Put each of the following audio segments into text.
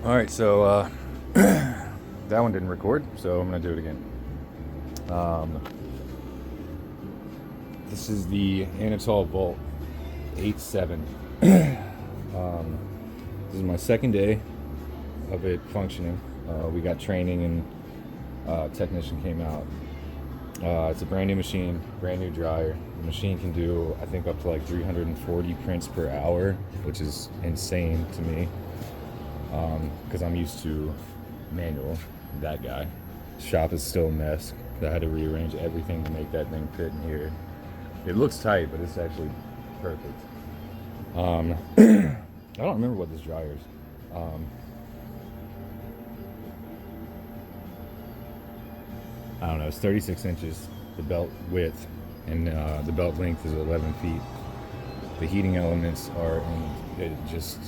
All right, so that one didn't record, so I'm gonna do it again. Um, this is the Anatol Volt 8.7. This is my second day of it functioning. We got training and technician came out. It's a brand new machine, brand new dryer. The machine can do, I think, up to like 340 prints per hour, which is insane to me. Because I'm used to manual, that guy. Shop is still a mess. I had to rearrange everything to make that thing fit in here. It looks tight, but it's actually perfect. I don't remember what this dryer is. I don't know, it's 36 inches, the belt width, and the belt length is 11 feet. The heating elements are it just,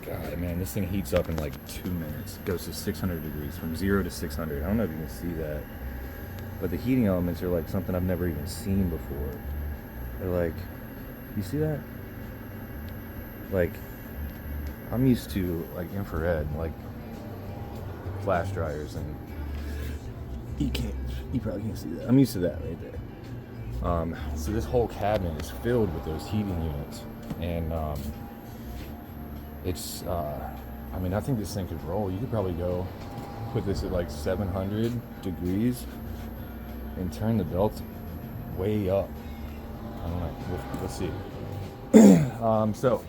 God, man, this thing heats up in like 2 minutes. It goes to 600 degrees, from 0 to 600. I don't know if you can see that. But the heating elements are like something I've never even seen before. They're like, you see that? Like, I'm used to like infrared, like flash dryers, and you probably can't see that. I'm used to that right there. So this whole cabinet is filled with those heating units, and it's I mean, I think this thing could roll. You could probably go put this at like 700 degrees and turn the belt way up. I don't know, we'll see. So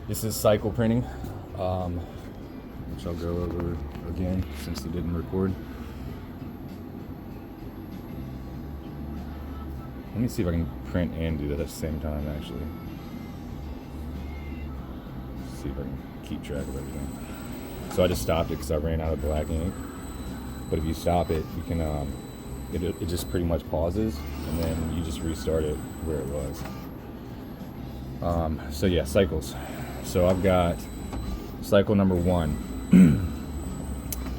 this is cycle printing, which I'll go over again since it didn't record. Let me see if I can print and do that at the same time, actually. See if I can keep track of everything. So I just stopped it because I ran out of black ink. But if you stop it, you can, it just pretty much pauses, and then you just restart it where it was. So yeah, cycles. So I've got cycle number 1.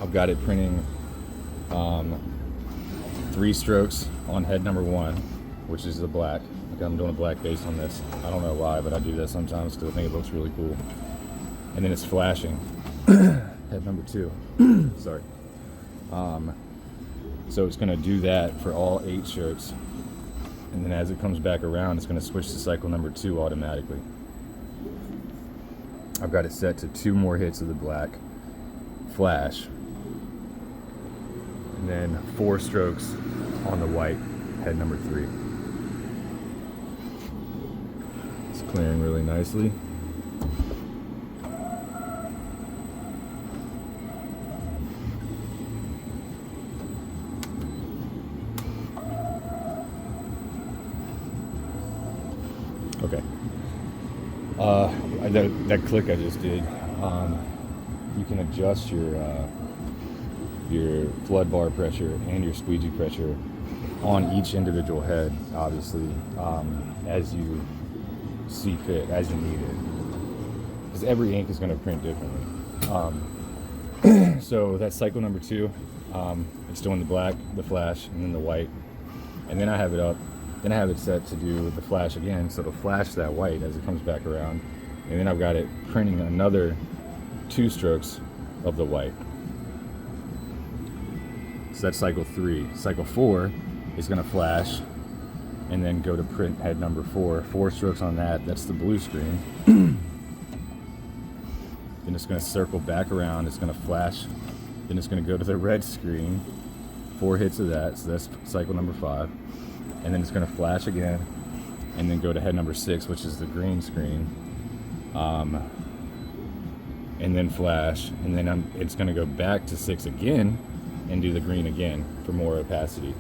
I've got it printing 3 strokes on head number 1, which is the black. Okay, I'm doing a black base on this. I don't know why, but I do that sometimes because I think it looks really cool. And then it's flashing. Head number 2. Sorry. So it's going to do that for all 8 shirts. And then as it comes back around, it's going to switch to cycle number 2 automatically. I've got it set to 2 more hits of the black flash, and then 4 strokes on the white, head number 3. It's clearing really nicely. Okay. That click I just did, you can adjust your flood bar pressure and your squeegee pressure on each individual head, obviously, as you see fit, as you need it. Because every ink is going to print differently. So that's cycle number 2. It's doing the black, the flash, and then the white. And then I have it up. Then I have it set to do the flash again, so it'll flash that white as it comes back around. And then I've got it printing another 2 strokes of the white. So that's cycle 3. Cycle 4 is going to flash and then go to print head number 4. 4 strokes on that. That's the blue screen. Then it's going to circle back around. It's going to flash. Then it's going to go to the red screen. 4 hits of that. So that's cycle number 5. And then it's going to flash again, and then go to head number 6, which is the green screen, and then flash, and then it's going to go back to 6 again and do the green again for more opacity.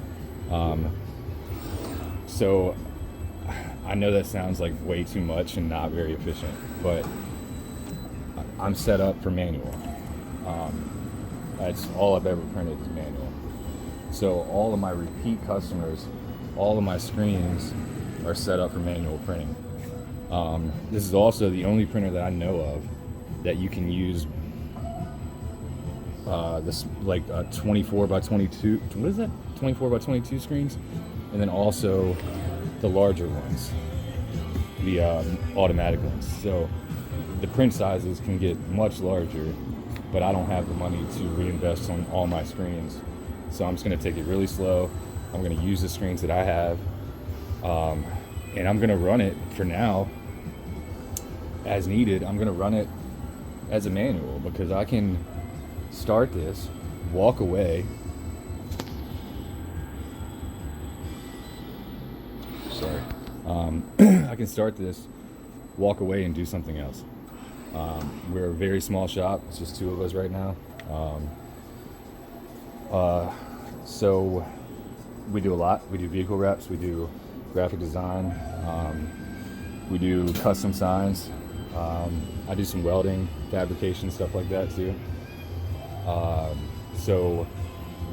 So I know that sounds like way too much and not very efficient, but I'm set up for manual. That's all I've ever printed is manual. So all of my repeat customers, all of my screens are set up for manual printing. This is also the only printer that I know of that you can use this like 24 by 22. What is that? 24 by 22 screens, and then also the larger ones, the automatic ones. So the print sizes can get much larger, but I don't have the money to reinvest on all my screens. So I'm just going to take it really slow. I'm going to use the screens that I have, and I'm going to run it for now as needed. I'm going to run it as a manual because I can start this, walk away. Sorry. I can start this, walk away, and do something else. We're a very small shop. It's just two of us right now. So we do a lot. We do vehicle wraps. We do graphic design. We do custom signs. I do some welding, fabrication, stuff like that too. So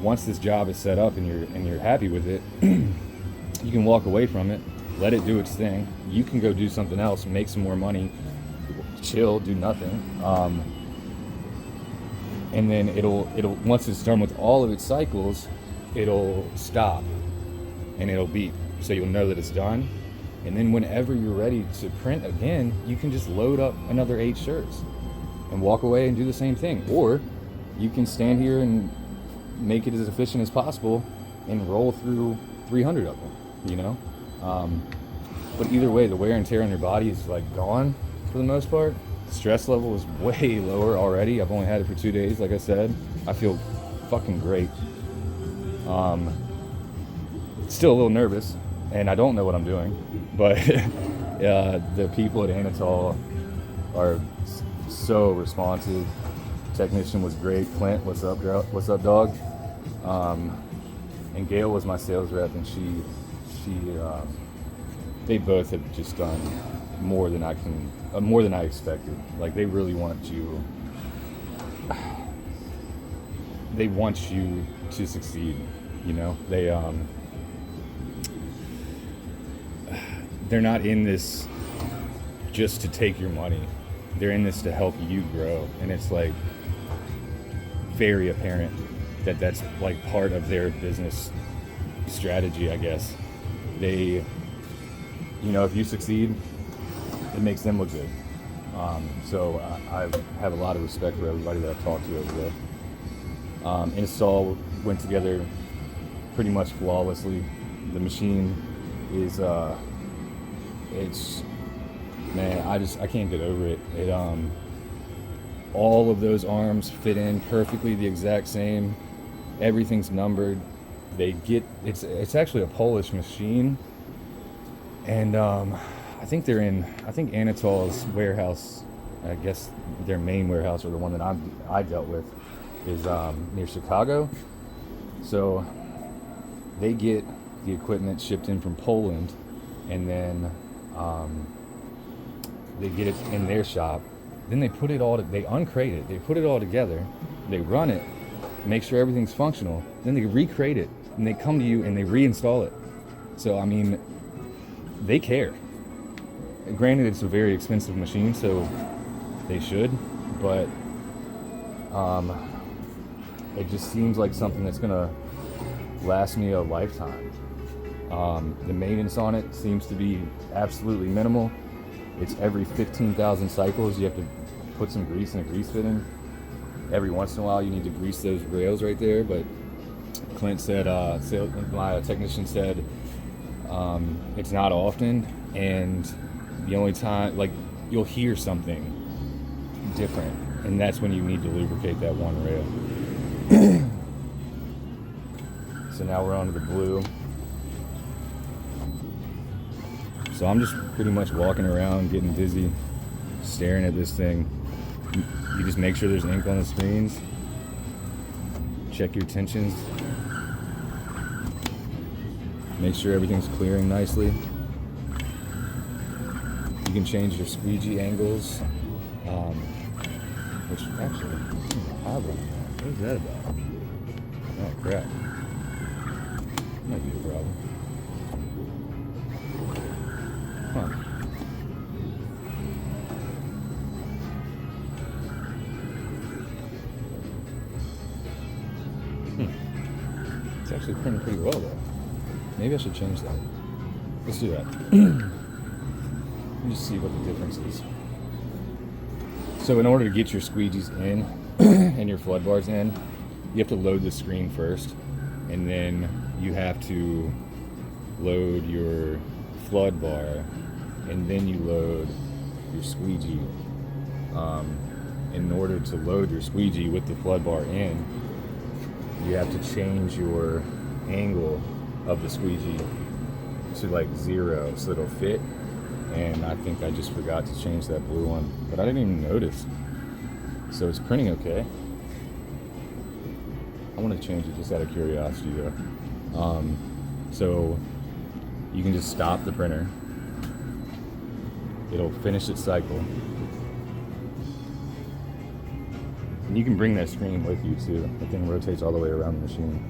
once this job is set up and you're happy with it, you can walk away from it, let it do its thing. You can go do something else, make some more money, chill, do nothing. And then it'll once it's done with all of its cycles, it'll stop and it'll beep. So you'll know that it's done. And then whenever you're ready to print again, you can just load up another 8 shirts and walk away and do the same thing. Or you can stand here and make it as efficient as possible and roll through 300 of them, you know? But either way, the wear and tear on your body is like gone for the most part. Stress level is way lower already. I've only had it for 2 days, like I said. I feel fucking great. Still a little nervous, and I don't know what I'm doing, but the people at Anatol are so responsive. Technician was great. Clint, what's up, girl? What's up, dog? And Gail was my sales rep, and they both have just done more than I expected. Like, they really want you. They want you to succeed. You know, they're not in this just to take your money. They're in this to help you grow, and it's like very apparent that that's like part of their business strategy, I guess. They, you know, if you succeed, it makes them look good. So I have a lot of respect for everybody that I've talked to over there. Install went together pretty much flawlessly. The machine is, it's, man, I can't get over it. All of those arms fit in perfectly, the exact same. Everything's numbered. It's actually a Polish machine, and I think Anatol's warehouse, I guess their main warehouse, or the one that I dealt with, is near Chicago. So they get the equipment shipped in from Poland, and then they get it in their shop. Then they put it all, they uncrate it, they put it all together, they run it, make sure everything's functional, then they recrate it, and they come to you and they reinstall it. So, I mean, they care. Granted, it's a very expensive machine, so they should, but it just seems like something that's gonna last me a lifetime. The maintenance on it seems to be absolutely minimal. It's every 15,000 cycles you have to put some grease in a grease fitting. Every once in a while you need to grease those rails right there, but Clint said, my technician said, it's not often, and the only time, like, you'll hear something different, and that's when you need to lubricate that one rail. So now we're on to the blue. So I'm just pretty much walking around, getting dizzy, staring at this thing. You just make sure there's ink on the screens. Check your tensions. Make sure everything's clearing nicely. You can change your squeegee angles, which actually, what is that about? Oh crap. Might be a problem. Huh. It's actually printing pretty well though. Maybe I should change that. Let's do that. Let me just see what the difference is. So in order to get your squeegees in and your flood bars in, you have to load the screen first, and then you have to load your flood bar, and then you load your squeegee. In order to load your squeegee with the flood bar in, you have to change your angle of the squeegee to like 0 so it'll fit. And I think I just forgot to change that blue one, but I didn't even notice. So it's printing okay. I want to change it just out of curiosity though. So you can just stop the printer. It'll finish its cycle. And you can bring that screen with you too. The thing rotates all the way around the machine.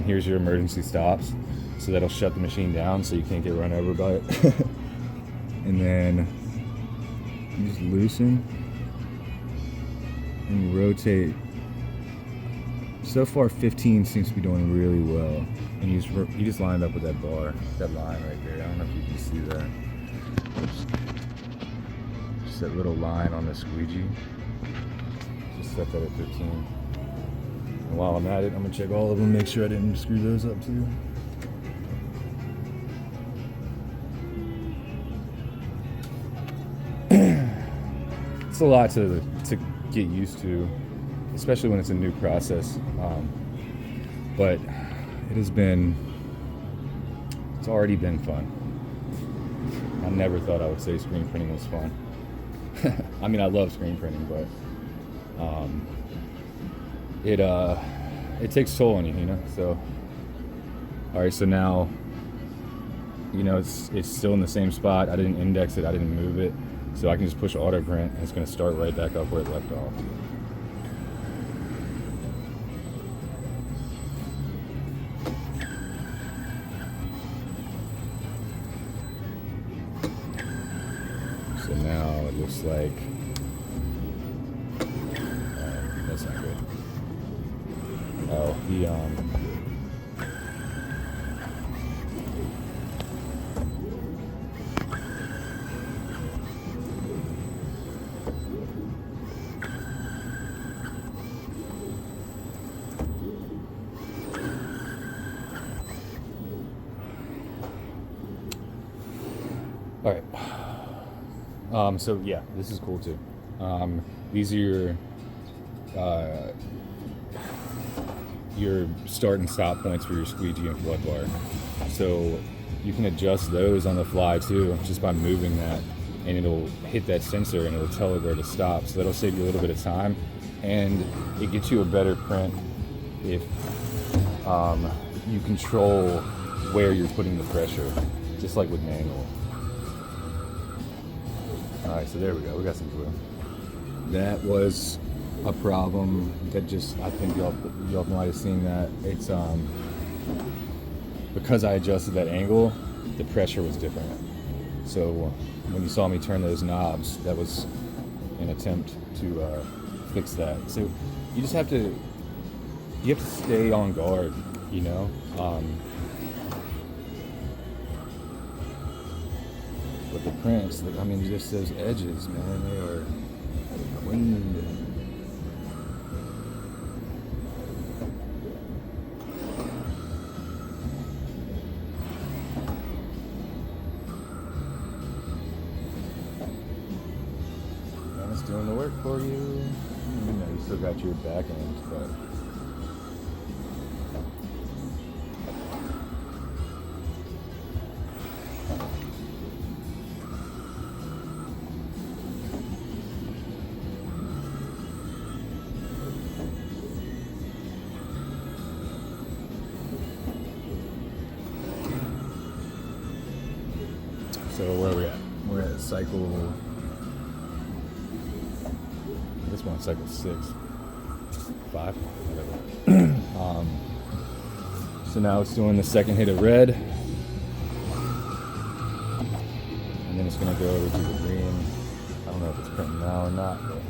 Here's your emergency stops. So that'll shut the machine down so you can't get run over by it. And then you just loosen and rotate. So far 15 seems to be doing really well. And you just lined up with that bar, that line right there. I don't know if you can see that. Just that little line on the squeegee. Just set that at 15. And while I'm at it, I'm gonna check all of them, make sure I didn't screw those up too. It's a lot to get used to, especially when it's a new process. But it's already been fun. I never thought I would say screen printing was fun. I mean, I love screen printing, but it takes toll on you, you know. So, all right, so now, you know, it's still in the same spot. I didn't index it. I didn't move it. So I can just push auto print and it's going to start right back up where it left off. So now it looks like, that's not good. Oh, all right. So yeah, this is cool too. These are your start and stop points for your squeegee and flood bar. So you can adjust those on the fly too, just by moving that, and it'll hit that sensor and it'll tell it where to stop. So that'll save you a little bit of time, and it gets you a better print if you control where you're putting the pressure, just like with manual. All right, so there we go. We got some glue. That was a problem that just, I think y'all might have seen that. It's because I adjusted that angle, the pressure was different. So when you saw me turn those knobs, that was an attempt to fix that. So you just have to stay on guard, you know. But the prints, I mean, just those edges, man, they are clean. And it's doing the work for you. You know, you still got your back end, but so where are we at? We're at cycle, this one's cycle 6, 5, whatever. So now it's doing the second hit of red, and then it's going to go over to the green. I don't know if it's printing now or not, but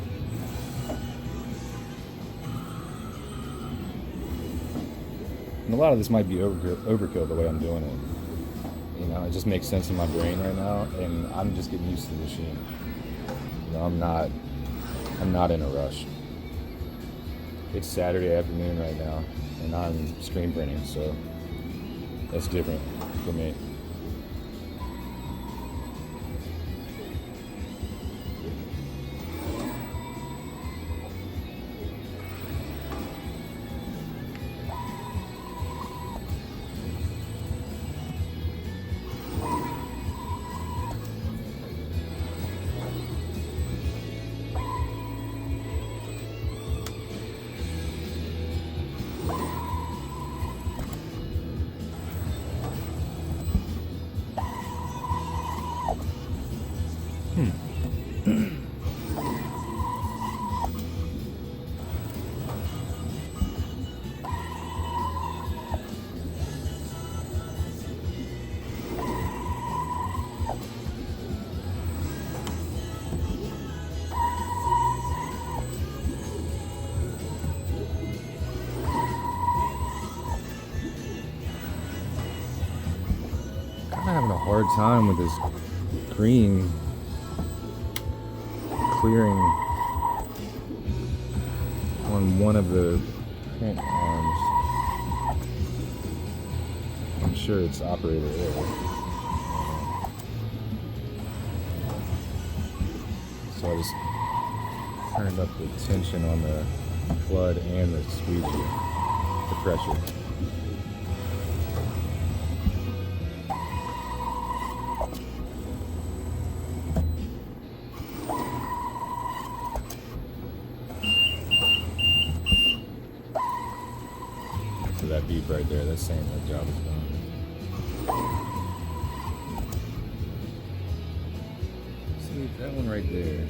and a lot of this might be overkill the way I'm doing it. You know, it just makes sense in my brain right now, and I'm just getting used to the machine. You know, I'm not I'm not in a rush. It's Saturday afternoon right now, and I'm screen printing, so that's different for me. I'm having a hard time with this green clearing on one of the print arms. I'm sure it's operator error. So I just turned up the tension on the flood and the squeegee, the pressure. So that beep right there, that's saying that job is done. See, that one right there,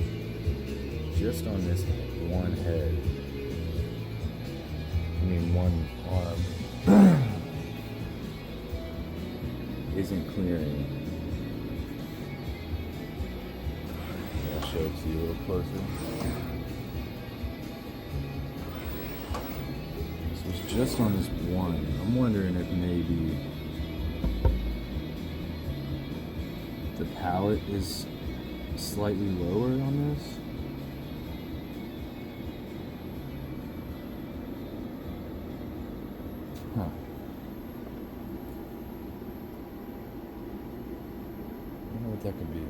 just on this one head, I mean one arm, isn't clearing. I'll show it to you a little closer. So it's just on this one. I'm wondering if maybe the pallet is slightly lower on this. Huh. I don't know what that could be.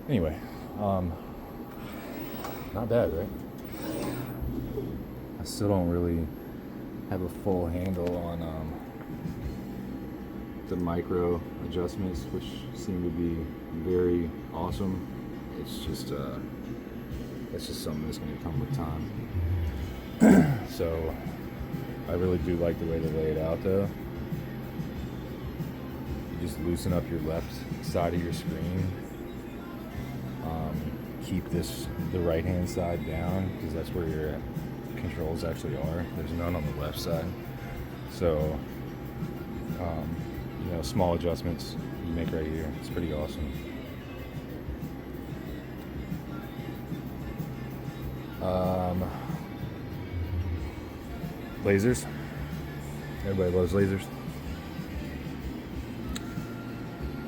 Anyway, not bad, right? I still don't really have a full handle on the micro adjustments, which seem to be very awesome. It's just something that's going to come with time. So I really do like the way they lay it out, though. You just loosen up your left side of your screen. Keep the right hand side down, because that's where your controls actually are. There's none on the left side. So small adjustments you make right here. It's pretty awesome. Lasers. Everybody loves lasers.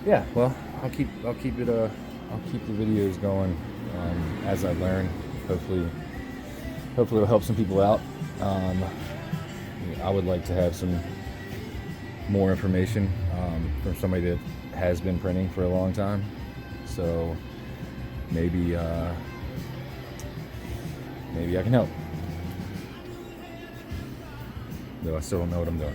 Yeah, well, I'll keep the videos going as I learn. Hopefully it'll help some people out. I would like to have some more information from somebody that has been printing for a long time. So maybe I can help. Though I still don't know what I'm doing.